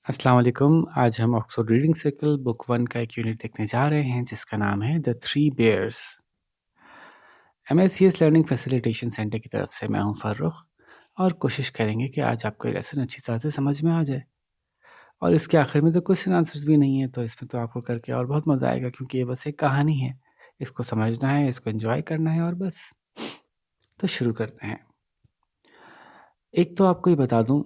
अस्सलाम वालेकुम। आज हम ऑक्सफोर्ड रीडिंग सर्कल बुक 1 का एक यूनिट देखने जा रहे हैं जिसका नाम है the three bears. MSCS learning facilitation centre की तरफ से मैं हूं फर्रुख और कोशिश करेंगे कि आज आपको ये लेसन अच्छी तरह से समझ में आ जाए। और इसके आखिर में तो क्वेश्चन आंसर्स भी नहीं है, तो इसमें तो आपको करके और बहुत मज़ा आएगा क्योंकि ये बस एक कहानी है। इसको समझना है, इसको एंजॉय करना है और बस। तो शुरू करते हैं। एक तो आपको ये बता दूं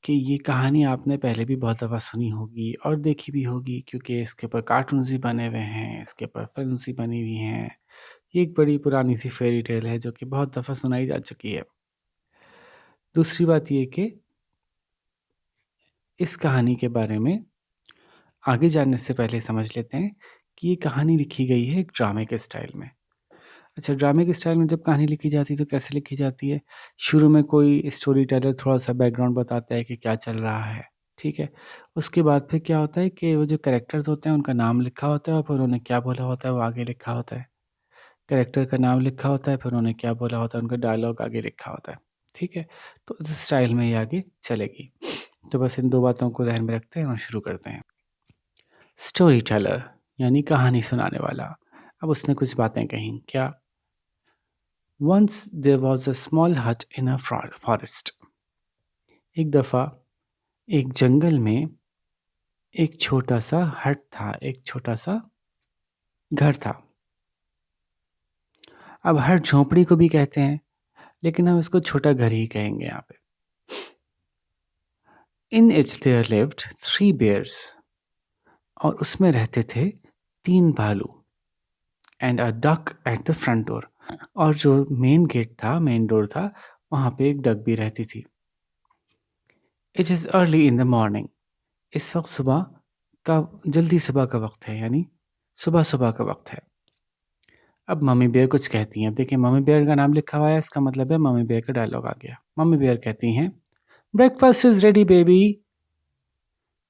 कि ये कहानी आपने पहले भी बहुत दफ़ा सुनी होगी और देखी भी होगी क्योंकि इसके ऊपर कार्टून्स भी बने हुए हैं, इसके ऊपर फ़िल्म्स भी बनी हुई हैं। ये एक बड़ी पुरानी सी फ़ेयरी टेल है जो कि बहुत दफ़ा सुनाई जा चुकी है। दूसरी बात ये कि इस कहानी के बारे में आगे जानने से पहले समझ लेते हैं कि ये कहानी लिखी गई है एक ड्रामे के स्टाइल में। अच्छा, ड्रामे के स्टाइल में जब कहानी लिखी जाती है तो कैसे लिखी जाती है? शुरू में कोई स्टोरी टेलर थोड़ा-सा बैकग्राउंड बताता है कि क्या चल रहा है, ठीक है? उसके बाद फिर क्या होता है कि वो जो कैरेक्टर्स होते हैं उनका नाम लिखा होता है और फिर उन्होंने क्या बोला होता है वो आगे लिखा होता है। कैरेक्टर का नाम लिखा होता है, फिर उन्होंने क्या बोला होता है, उनका डायलॉग आगे लिखा होता है, ठीक है? तो इस स्टाइल में ये आगे चलेगी। तो बस इन 2 बातों को ध्यान में रखते हैं और शुरू करते हैं। स्टोरी टेलर यानी कहानी सुनाने वाला। अब उसने कुछ बातें कहीं, क्या? Once there was a small hut in a forest. एक दफ़ा एक जंगल में एक छोटा-सा हट था, एक छोटा-सा घर था। अब हट झोंपड़ी को भी कहते हैं, लेकिन हम इसको छोटा घर ही कहेंगे यहाँ पे। In it there lived 3 bears और उसमें रहते थे 3 भालू and a duck at the front door और जो मेन गेट था, मेन डोर था, वहाँ पे एक डक भी रहती थी। It is early in the morning. इस वक्त जल्दी सुबह का वक्त है, यानी सुबह-सुबह का वक्त है। अब मम्मी बेयर कुछ कहती हैं। अब देखिए, मम्मी बेयर का नाम लिखा हुआ है, इसका मतलब है मम्मी बेयर का डायलॉग आ गया। मम्मी बेयर कहती हैं, ब्रेकफास्ट इज रेडी बेबी।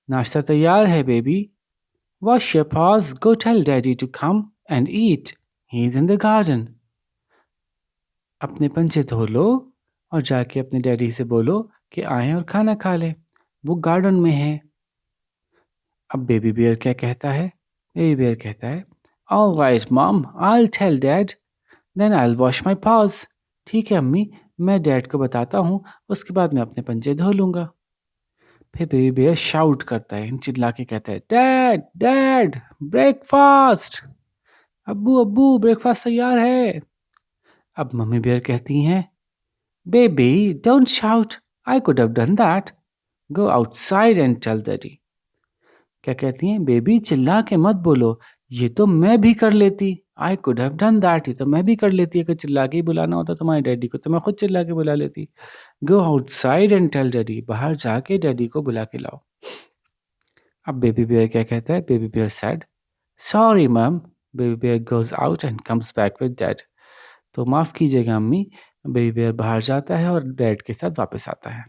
नाश्ता तैयार है baby. Wash your paws, go tell daddy to come and eat, he is in the garden. अपने पंजे धो लो और जाके अपने डैडी से बोलो कि आए और खाना खा ले, वो गार्डन में है। अब बेबी बेयर क्या कहता है? बेबी बेयर कहता है, all right mom, I tell dad, then I wash my paws। ठीक है अम्मी, मैं डैड को बताता हूँ, उसके बाद मैं अपने पंजे धो लूँगा। फिर बेबी बेयर शाउट करता है, चिल्ला के कहता है, डैड डैड ब्रेकफास्ट, अब्बू अब्बू ब्रेकफास्ट तैयार है। अब मम्मी बेयर कहती हैं, baby don't shout, I could have done that, go outside and tell daddy. क्या कहती हैं? बेबी चिल्ला के मत बोलो, ये तो मैं भी कर लेती। आई कुड हैव डन दैट, ये तो मैं भी कर लेती। अगर चिल्ला के ही बुलाना होता तुम्हारे डैडी को तो मैं खुद चिल्ला के बुला लेती। Go outside and tell daddy, बाहर जाके डैडी को बुला के लाओ। अब बेबी बेयर क्या कहता है? Baby bear said, sorry mum. Baby bear goes out and comes back with dad. तो माफ़ कीजिएगा अम्मी। बेबी बेयर बाहर जाता है और डैड के साथ वापस आता है।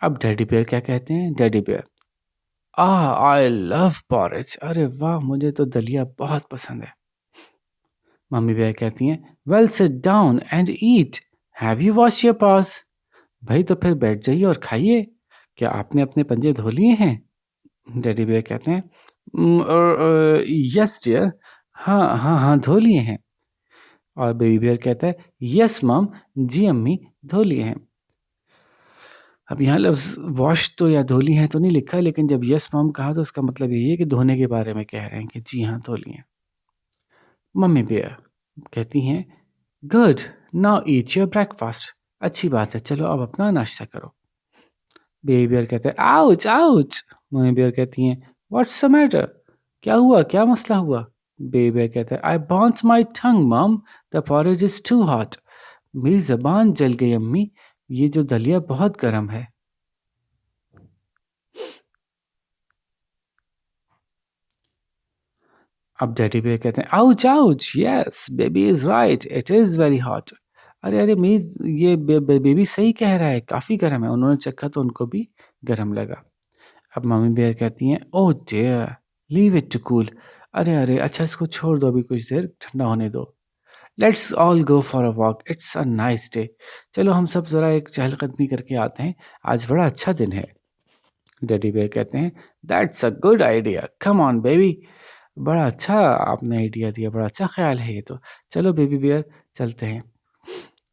अब डैडी बेयर क्या कहते हैं? Daddy bear, I love porridge. अरे वाह, मुझे तो दलिया बहुत पसंद है। मम्मी बेयर कहती हैं, well sit down and eat, have you wash your paws? भाई तो फिर बैठ जाइए और खाइए, क्या आपने अपने पंजे धो लिए हैं? डैडी बेयर कहते हैं, यस डियर, हाँ हाँ हाँ धो लिए हैं। और बेबी बेयर कहता है, यस मम, जी अम्मी धो लिए हैं। अब यहाँ लफ्ज़ वॉश तो या धो ली हैं तो नहीं लिखा, लेकिन जब यस मॉम कहा तो उसका मतलब यही है कि धोने के बारे में कह रहे हैं कि जी हाँ धो ली हैं। मम्मी बेयर कहती हैं, good, now eat your breakfast. अच्छी बात है, चलो अब अपना नाश्ता करो। बेबी बेयर कहते हैं, आउच आउच। मम्मी बेयर कहती हैं, व्हाट्स द मैटर? क्या हुआ, क्या मसला हुआ? बेबी बेयर कहता है, आई burnt my tongue mum, the porridge is too hot. मेरी ज़बान जल गई अम्मी, ये जो दलिया बहुत गर्म है। अब डैडी बेयर कहते हैं, ouch ouch, yes baby is right, it is very hot. अरे अरे मेरी ये बेबी सही कह रहा है, काफ़ी गर्म है। उन्होंने चखा तो उनको भी गर्म लगा। अब मम्मी बेयर कहती हैं, oh dear, leave it to cool. अरे अरे अच्छा, इसको छोड़ दो, अभी कुछ देर ठंडा होने दो। Let's all go for a walk, it's a nice day. चलो हम सब ज़रा एक चहलकदमी करके आते हैं, आज बड़ा अच्छा दिन है। डैडी बेयर कहते हैं, that's a good idea, come on baby. बड़ा अच्छा आपने आइडिया दिया, बड़ा अच्छा ख्याल है ये तो। चलो बेबी बियर, चलते हैं।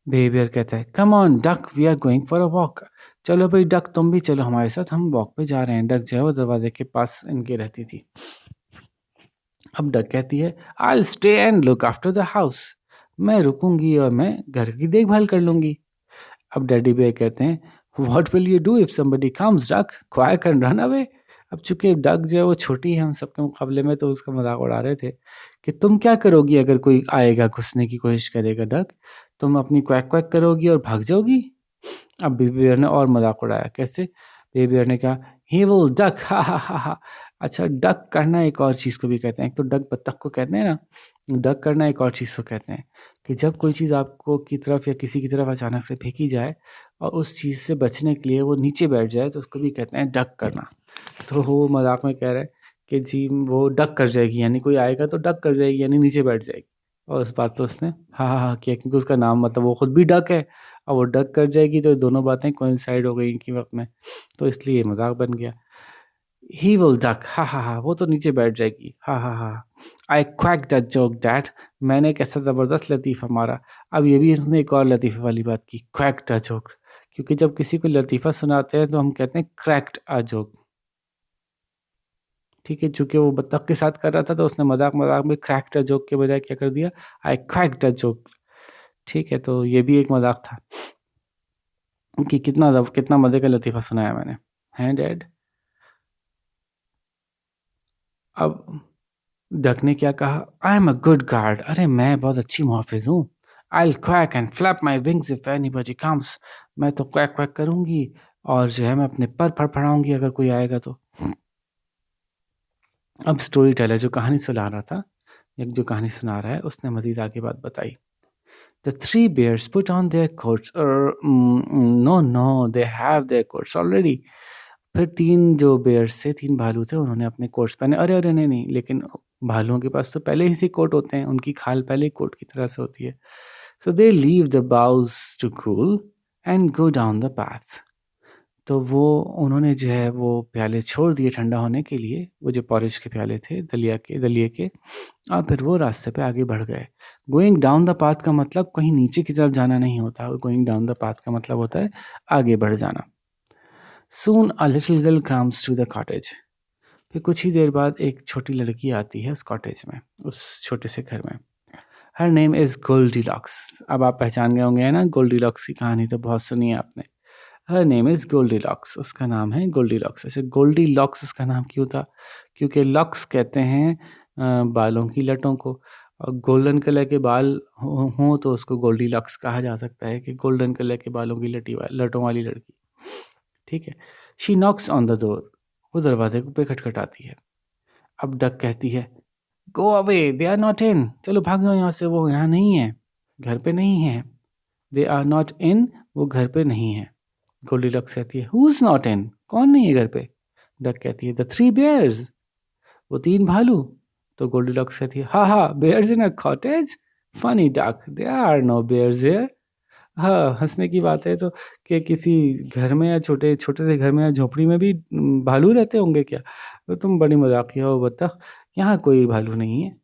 बेबी बियर कहता है, come on duck, we are going for a walk. चलो भाई डक, तुम भी चलो हमारे साथ, हम वॉक पे जा रहे हैं। डक जो है वो दरवाजे के पास इनके रहती थी। अब डक कहती है, I stay and look after the house. मैं रुकूंगी और मैं घर की देखभाल कर लूंगी। अब डैडी बेयर कहते हैं, what will you do if somebody comes duck, quack and run away. अब चूंकि डक जो है वो छोटी है हम सबके मुकाबले में, तो उसका मजाक उड़ा रहे थे कि तुम क्या करोगी अगर कोई आएगा, घुसने की कोशिश करेगा डक, तुम अपनी क्वैक क्वैक करोगी और भाग जाओगी। अब बेबी बेयर ने और मजाक उड़ाया, कैसे? बेबी बेयर ने कहा, ही विल डक, हा हा हा हा। अच्छा, डक करना एक और चीज़ को भी कहते हैं। एक तो डक बत्तख को कहते हैं ना, डक करना एक और चीज़ को कहते हैं कि जब कोई चीज़ आपको की तरफ या किसी की तरफ अचानक से फेंकी जाए और उस चीज़ से बचने के लिए वो नीचे बैठ जाए, तो उसको भी कहते हैं डक करना। तो वो मजाक में कह रहे हैं कि जी वो डक कर जाएगी, यानी कोई आएगा तो डक कर जाएगी, यानी नीचे बैठ जाएगी। और उस बात पे उसने हाँ हाँ हाँ किया, क्योंकि उसका नाम मतलब वो खुद भी डक है और वो डक कर जाएगी, तो दोनों बातें कोइंसाइड हो गई कि वक्त में, तो इसलिए मजाक बन गया। ही विल डक, हा हा हा, वो तो नीचे बैठ जाएगी, हा हा हा। आई क्वैक दैट जोक डैड, मैंने एक ऐसा ज़बरदस्त लतीफ़ा मारा। अब ये भी इसने एक और लतीफ़े वाली बात की, क्वैक द जोक, क्योंकि जब किसी को लतीफ़ा सुनाते हैं तो हम कहते हैं क्रैक्ड अ जोक। ठीक है, चूँकि वो बत्तख के साथ कर रहा था तो उसने मज़ाक-मज़ाक में क्रैक्ड अ जोक के बजाय क्या कर दिया, आई क्वैक्ड अ जोक। ठीक है, तो ये भी एक मज़ाक था कि कितना मज़े का लतीफ़ा सुनाया मैंने। हैं डैड? अब डक ने क्या कहा, I am a good guard, अरे मैं बहुत अच्छी मुहाफ़िज़ हूँ। I will quack and flap my wings if anybody comes, मैं तो क्वैक क्वैक करूँगी और जो है मैं अपने पर फड़फड़ाऊँगी अगर कोई आएगा तो। अब स्टोरी टेलर जो कहानी सुना रहा था, एक जो कहानी सुना रहा है, उसने मज़ीद आगे बात बताई। The three bears put on their coats. No, no, they have their coats already. फिर 3 जो बेयर्स थे, 3 भालू थे, उन्होंने अपने कोट्स पहने। अरे, अरे! नहीं, नहीं, लेकिन भालुओं के पास तो पहले ही से कोट होते हैं, उनकी खाल पहले ही कोट की तरह से होती है। So they leave the boughs to cool and go down the path. तो वो उन्होंने जो है वो प्याले छोड़ दिए ठंडा होने के लिए, वो जो पॉरेज के प्याले थे दलिये के, और फिर वो रास्ते पे आगे बढ़ गए। गोइंग डाउन द पाथ का मतलब कहीं नीचे की तरफ जाना नहीं होता, गोइंग डाउन द पाथ का मतलब होता है आगे बढ़ जाना। Soon a little girl comes to the cottage, फिर कुछ ही देर बाद एक छोटी लड़की आती है उस कॉटेज में, उस छोटे से घर में। Her name is Goldilocks. अब आप पहचान गए होंगे, है ना, गोल्डीलॉक्स की कहानी तो बहुत सुनी है आपने। हर नेम इज़ गोल्डीलॉक्स, उसका नाम है गोल्डीलॉक्स। ऐसे गोल्डीलॉक्स उसका नाम क्यों था? क्योंकि लॉक्स कहते हैं बालों की लटों को, और गोल्डन कलर के बाल हों तो उसको गोल्डीलॉक्स कहा जा सकता है कि गोल्डन कलर के बालों की लटों वाली लड़की। ठीक है। She knocks on the door, वो दरवाजे पे खटखटाती है। अब डक कहती है, go away, they are not in, चलो भाग जाओ यहाँ से, वो यहाँ नहीं है, घर पे नहीं है। दे आर नॉट इन, वो घर पे नहीं है। गोल्डीलॉक्स कहती है, हु इज नॉट इन, कौन नहीं है घर पे? डक कहती है, द थ्री बेयर्स, वो 3 भालू। तो गोल्डीलॉक्स कहती है, हा हा, bears in a cottage, funny duck, there are no bears here. हाँ, हंसने की बात है तो, कि किसी घर में या छोटे छोटे से घर में या झोपड़ी में भी भालू रहते होंगे क्या? तो तुम बड़ी मजाकिया हो बतख, यहाँ कोई भालू नहीं है।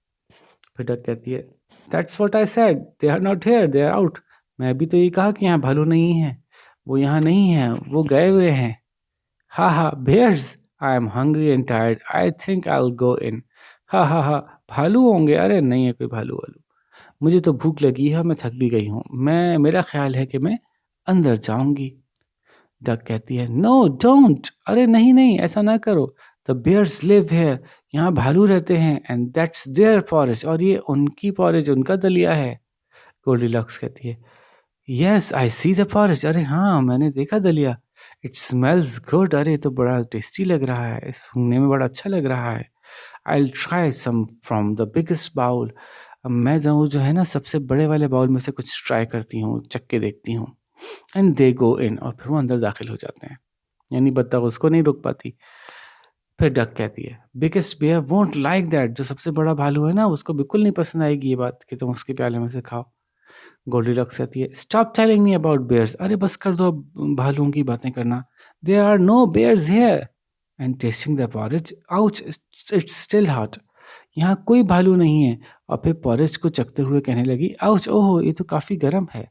फिर डक कहती है, that's what I said, they are not here, they are out. मैं भी तो ये कहा कि यहाँ भालू नहीं है, वो यहाँ नहीं है, वो गए हुए हैं। हा हा, bears, I am hungry and tired, I think I will go in. हा हा हा, भालू होंगे? अरे नहीं है कोई भालू वालू, मुझे तो भूख लगी है, मैं थक भी गई हूँ, मेरा ख्याल है कि मैं अंदर जाऊंगी। डक कहती है, नो डोंट, अरे नहीं नहीं, ऐसा ना करो। द बेयर्स लिव हेयर, यहाँ भालू रहते हैं, एंड दैट्स देयर फॉरेस्ट, और ये उनकी फॉरेस्ट, उनका दलिया है। गोल्डीलॉक्स कहती है, yes I see the forest, अरे हाँ मैंने देखा दलिया। इट स्मेल्स गुड, अरे तो बड़ा टेस्टी लग रहा है, सूंघने में बड़ा अच्छा लग रहा है। I will try some from the biggest bowl, अब मैं जाऊँ जो है ना सबसे बड़े वाले बाउल में से कुछ ट्राई करती हूँ, चख के देखती हूँ। एंड दे गो इन, और फिर वो अंदर दाखिल हो जाते हैं, यानी बत्तख उसको नहीं रोक पाती। फिर डक कहती है, biggest bear won't like that, जो सबसे बड़ा भालू है ना उसको बिल्कुल नहीं पसंद आएगी ये बात कि तुम उसके प्याले में से खाओ। गोल्डीलॉक्स कहती है, stop telling me about bears, अरे बस कर दो अब भालुओं की बातें करना। There are no bears here. and tasting the porridge. Ouch, it's still hot. यहाँ कोई भालू नहीं है। और फिर porridge को चखते हुए कहने लगी, ouch, ओहो, ये तो काफी गर्म है।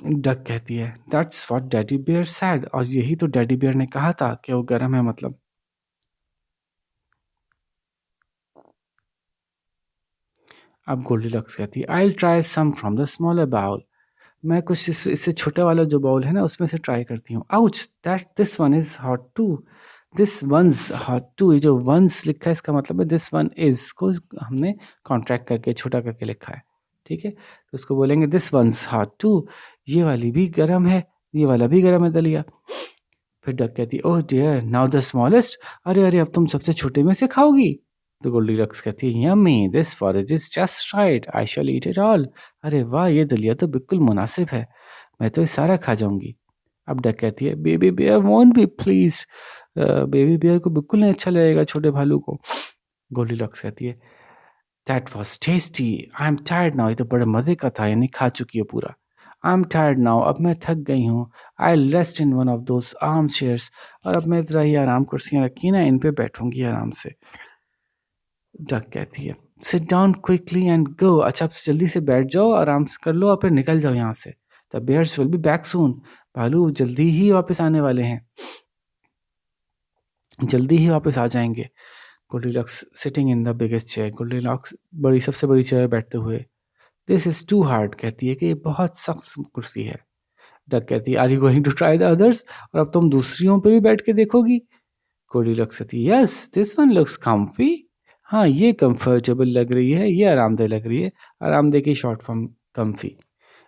डक कहती है, that's what daddy bear said, और यही तो डैडी बियर ने कहा था कि वो गर्म है मतलब। अब गोल्डीलॉक्स कहती है, I try some from the smaller bowl, मैं कुछ इससे छोटा वाला जो बाउल है ना उसमें से ट्राई करती हूँ। Ouch, that this one is hot too, this one's hot too, ये जो वंस लिखा है इसका मतलब है दिस वन इज को हमने कॉन्ट्रैक्ट करके छोटा करके लिखा है, ठीक है। तो उसको बोलेंगे दिस वंस हॉट टू, ये वाली भी गर्म है, ये वाला भी गर्म है दलिया। फिर डक कहती है, oh dear, now the smallest, अरे अरे अब तुम सबसे छोटे में से खाओगी। तो गोल्डीलॉक्स कहती है, yummy, this porridge is just right, I shall eat it all, अरे वाह, ये दलिया तो बिल्कुल मुनासिब है, मैं तो ये सारा खा जाऊंगी। अब डक कहती है, baby bear won't be please, baby bear को बिल्कुल नहीं अच्छा लगेगा छोटे भालू को। गोल्डीलॉक्स कहती है, that was tasty, I am tired now, ये तो बड़े मज़े का था, यानी खा चुकी है पूरा। आई एम टायर्ड नाउ, अब मैं थक गई हूँ। आई rest in one of those arm chairs, और अब मैं जरा ये आराम कुर्सियाँ रखी ना, इन पे बैठूंगी आराम से। डक कहती है, sit down quickly and go, अच्छा अब जल्दी से बैठ जाओ, आराम से कर लो और फिर निकल जाओ यहाँ से। The bears will be back soon, भालू जल्दी ही वापस आने वाले हैं, जल्दी ही वापस आ जाएंगे। Goldilocks sitting in the biggest chair, Goldilocks सबसे बड़ी चेयर बैठते हुए, दिस इज टू हार्ड, कहती है कि ये बहुत सख्त कुर्सी है। डक कहती है, are you going to try the others, और अब तुम दूसरियों पे भी बैठ के देखोगी। गोल्डीलॉक्स कहती है, yes this one looks comfy, हाँ ये कंफर्टेबल लग रही है, ये आरामदेह लग रही है। आरामदेह की शॉर्ट फॉर्म कम्फी,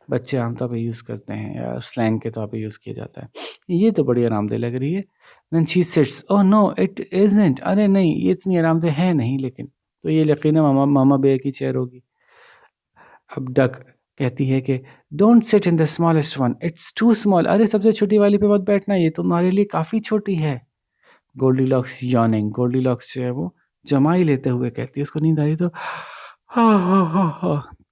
बच्चे आमतौर पे यूज़ करते हैं या स्लैंग के तौर पे यूज़ किया जाता है। ये तो बड़ी आरामदेह लग रही है। Then she sits, oh no it isn't, अरे नहीं ये इतनी आरामदेह है नहीं, लेकिन तो ये यकीनन मामा बेयर की चेयर होगी। अब डक कहती है कि don't sit in the smallest one, it's too small, अरे सबसे छोटी वाली पे मत बैठना, ये तुम्हारे लिए काफ़ी छोटी है। गोल्डीलॉक्स यॉनिंग, गोल्डीलॉक्स जो है वो जमाई लेते हुए कहती है, उसको नींद आ रही तो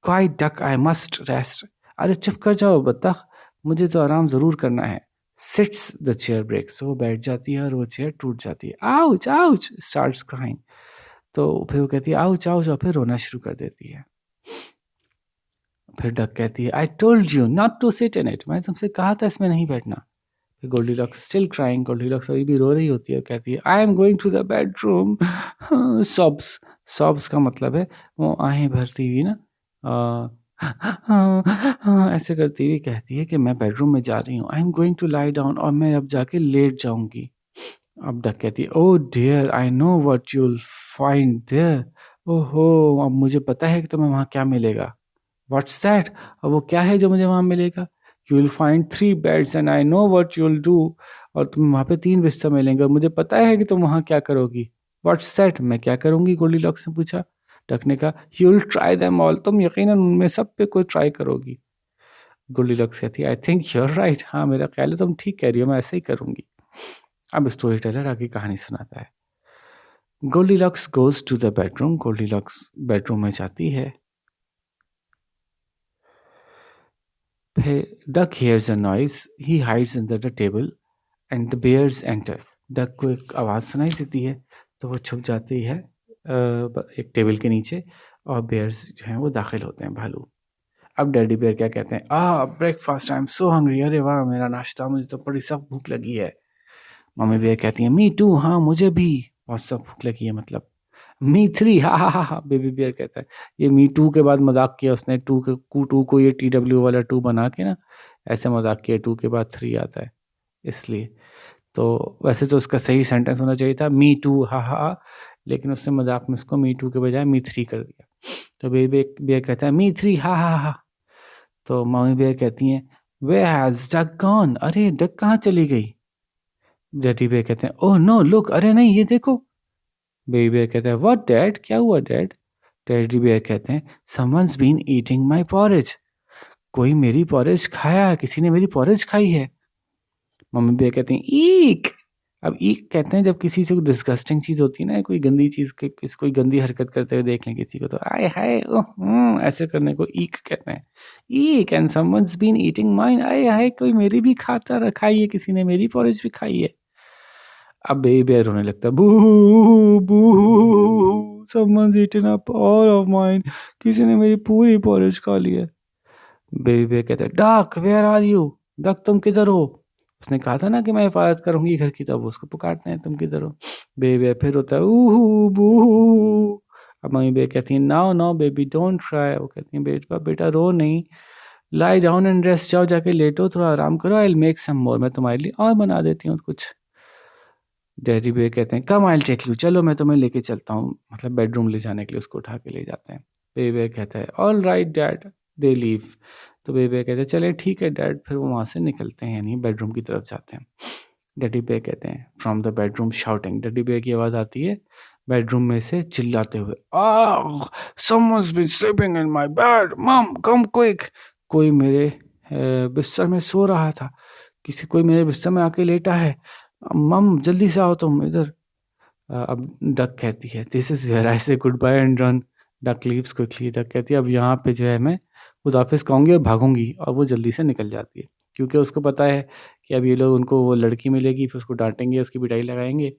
quite duck, I must rest, अरे चुप कर जाओ बत्तख, मुझे तो आराम ज़रूर करना है। सिट्स द चेयर ब्रेक्स, वो बैठ जाती है और वो चेयर टूट जाती है। आउच आउच, स्टार्ट्स क्राइंग, तो फिर वो कहती है आउच आउच, और फिर रोना शुरू कर देती है। फिर डक कहती है, I told you not to sit in it, मैंने तुमसे कहा था इसमें नहीं बैठना। फिर गोल्डीलॉक्स स्टिल क्राइंग, गोल्डीलॉक्स अभी भी रो रही होती है और कहती है, I am going to the bedroom, sobs, sobs का मतलब है वो आहें भरती हुई ना, ऐसे करती हुई कहती है कि मैं बेडरूम में जा रही हूँ, I am going to lie down, और मैं अब जाके लेट जाऊंगी। अब डक कहती है, oh dear, I know what you will find there, ओहो अब मुझे पता है कि तुम्हें वहाँ क्या मिलेगा। व्हाट्स दैट, और वो क्या है जो मुझे वहाँ मिलेगा। You will find 3 beds and I know what you will do, और तुम वहाँ पे 3 बिस्तर मिलेंगे और मुझे पता है कि तुम वहाँ क्या करोगी। व्हाट्स दैट, मैं क्या करूँगी, गोल्डीलॉक्स ने पूछा। डक ने कहा, you will try them all, तुम यकीनन उनमें सब पे कोई ट्राई करोगी। गोल्डीलॉक्स कहती है, I think you are right, हाँ मेरा ख्याल है तुम ठीक कह रही हो, मैं ऐसे ही करूँगी। अब स्टोरी टेलर आगे कहानी सुनाता है। Goldilocks goes to the bedroom, Goldilocks bedroom में जाती है। Duck hears a noise, he hides under the table and the bears enter. Duck को एक आवाज़ सुनाई देती है तो वो छुप जाती है एक टेबल के नीचे, और बेयर्स जो हैं वो दाखिल होते हैं, भालू। अब डैडी बेयर क्या कहते हैं, breakfast, I am so hungry, अरे वाह मेरा नाश्ता, मुझे तो बड़ी सख्त भूख लगी है। मम्मी बेयर कहती हैं, मी टू, हाँ मुझे भी बहुत सख्त भूख लगी है, मतलब मी थ्री, हा हा हा हा। बेबी बियर कहता है, ये मी टू के बाद मजाक किया उसने, टू को ये TW वाला टू बना के ना ऐसे मजाक किया, टू के बाद 3 आता है इसलिए। तो वैसे तो उसका सही सेंटेंस होना चाहिए था मी टू हा हा हा, लेकिन उसने मजाक में उसको मी टू के बजाय मी 3 कर दिया। तो बेबी बियर कहता है, मी 3 हा हा हा। तो मम्मी बियर कहती हैं, वेयर हैज डक गॉन, अरे डक कहाँ चली गई। डैडी बियर कहते हैं, ओह नो लुक, अरे नहीं ये देखो। बेबी बियर कहता है, व्हाट डैड, क्या हुआ डैड। टेडी बियर कहते हैं, someone's been eating my porridge, कोई मेरी पॉरेज खाया है, किसी ने मेरी पॉरेज खाई है। मम्मी बियर कहती हैं, ईक, अब ईक कहते हैं जब किसी से कोई डिस्गस्टिंग चीज़ होती है ना, कोई गंदी चीज़ कोई गंदी हरकत करते हुए देख लें किसी को, तो आय हाय ऐसे करने को ईक कहते हैं। Eek and someone's been eating mine, आय हाय कोई मेरी भी खाई है, किसी ने मेरी पॉरेज भी खाई है। अब बेबी बेयर रोने लगता है, boo boo, someone's eaten up all of mine, किसी ने मेरी पूरी पॉरेज खा ली है। बेबी बेयर कहता है, duck where are you, duck तुम किधर हो? उसने कहा था ना कि मैं हिफाजत करूंगी घर की, तब उसको पुकारते हैं तुम किधर हो? बेबी बेयर फिर होता है ऊहू बूहू। अब मम्मी बेयर कहती है, now now baby don't cry. वो कहती है, बेटा बेटा रो नहीं, लाई डाउन एंड रेस्ट, जाओ जाके लेटो, थोड़ा आराम करो, आई विल मेक सम मोर, मैं तुम्हारे लिए और बना देती हूँ कुछ। डैडी बेयर कहते हैं, कम आई विल टेक यू, चलो मैं तुम्हें लेके चलता हूँ, मतलब बेडरूम ले जाने के लिए उसको उठा के ले जाते हैं। बेबी बेयर कहता है, ऑल राइट डैड, दे लीव। तो बेबी बेयर कहते हैं, चले ठीक है डैड। फिर वो वहाँ से निकलते हैं, यानी बेडरूम की तरफ जाते हैं। डैडी बेयर कहते हैं, from the bedroom shouting, daddy bear की आवाज़ आती है बेडरूम में से चिल्लाते हुए, ah someone's been sleeping in my bed, mum come quick. कोई मेरे बिस्तर में सो रहा था, कोई मेरे बिस्तर में आके लेटा है, मम जल्दी से आओ तुम इधर। अब डक कहती है, this is where I say goodbye and run. Duck leaves quickly, duck कहती है अब यहाँ पे जो है मैं खुदाफिज कहूँगी और भागूंगी, और वो जल्दी से निकल जाती है, क्योंकि उसको पता है कि अब ये लोग, उनको वो लड़की मिलेगी, फिर उसको डांटेंगे, उसकी पिटाई लगाएंगे,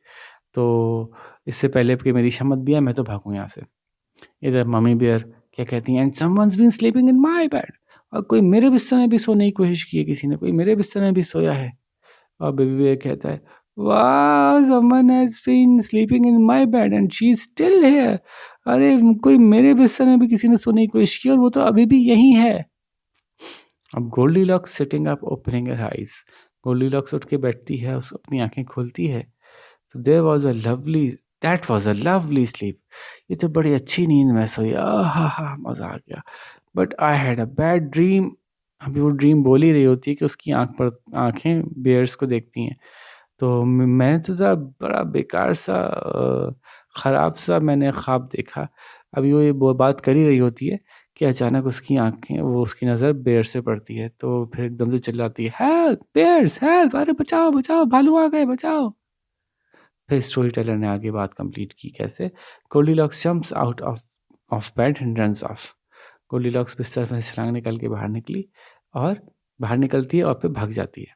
तो इससे पहले कि मेरी हिम्मत भी है, मैं तो भागूँ यहाँ से। इधर मम्मी बियर क्या कहती हैं, and someone's been sleeping in my bed, और कोई मेरे बिस्तर में भी सोने की कोशिश की है, किसी ने कोई मेरे बिस्तर में भी सोया है। और बेबी बियर कहता है, वाह someone has been sleeping in my bed and she is still here. अरे कोई मेरे बिस्तर में भी किसी ने सोने की कोशिश की और वो तो अभी भी यहीं है। अब Goldilocks sitting up opening her eyes, Goldilocks उठ के बैठती है, उस अपनी आंखें खोलती है, तो there was a lovely, that was a lovely sleep, ये तो बड़ी अच्छी नींद में सोई, हा हा मज़ा आ गया, but I had a bad dream. अभी वो ड्रीम बोल ही रही होती है कि उसकी आंखें बेयर्स को देखती हैं, तो मैं तो था बड़ा बेकार सा ख़राब सा मैंने ख्वाब देखा। अभी वो ये बात कर ही रही होती है कि अचानक उसकी आंखें, वो उसकी नज़र बेयर से पड़ती है, तो फिर एकदम से चिल्लाती है, हेल्प बेयर्स हेल्प, अरे बचाओ बचाओ, भालू आ गए बचाओ। फिर स्टोरी टेलर ने आगे बात कंप्लीट की कैसे, Goldilocks jumps out of bed and runs off, Goldilocks बिस्तर में से छलांग निकल के बाहर निकली और बाहर निकलती है और फिर भाग जाती है।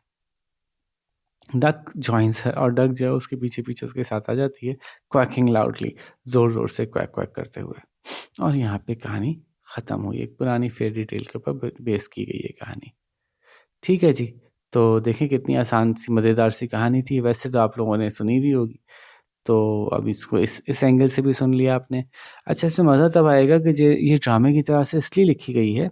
डक जॉइन्स है और डक जो है उसके पीछे पीछे उसके साथ आ जाती है, क्वैकिंग लाउडली, ज़ोर ज़ोर से क्वैक क्वैक करते हुए। और यहाँ पे कहानी ख़त्म हुई, एक पुरानी फेयरी टेल के ऊपर बेस की गई है कहानी। ठीक है जी, तो देखें कितनी आसान सी मज़ेदार सी कहानी थी, वैसे तो आप लोगों ने सुनी भी होगी, तो अब इसको इस एंगल से भी सुन लिया आपने। अच्छा, इसमें मज़ा तब आएगा कि ये ड्रामे की तरह से इसलिए लिखी गई है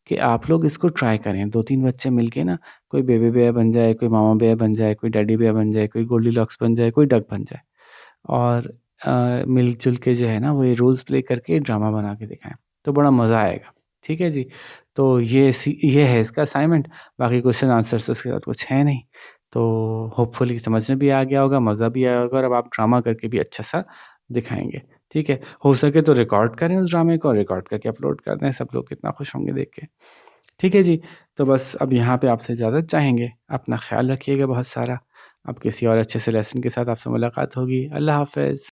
कि आप लोग इसको ट्राई करें, 2-3 बच्चे मिलके ना, कोई बेबी बेयर बन जाए, कोई मामा बेयर बन जाए, कोई डैडी बेयर बन जाए, कोई गोल्डीलॉक्स बन जाए, कोई डक बन जाए, और मिल-जुल के जो है ना वो ये रोल्स प्ले करके ड्रामा बना के दिखाएँ, तो बड़ा मज़ा आएगा। ठीक है जी? तो ये है इसका असाइनमेंट, बाकी क्वेश्चन आंसर्स तो इसके साथ कुछ है नहीं। तो होपफुली समझ में भी आ गया होगा, मज़ा भी आया होगा, और अब आप ड्रामा करके भी अच्छा-सा दिखाएँगे। ठीक है? हो सके तो रिकॉर्ड करें उस ड्रामे को, रिकॉर्ड करके अपलोड कर दें, सब लोग कितना खुश होंगे देख के। ठीक है जी? तो बस अब यहाँ पे आपसे इजाज़त चाहेंगे। अपना ख़्याल रखिएगा बहुत सारा। अब किसी और अच्छे से लेसन के साथ आपसे मुलाकात होगी। अल्लाह हाफ़िज़।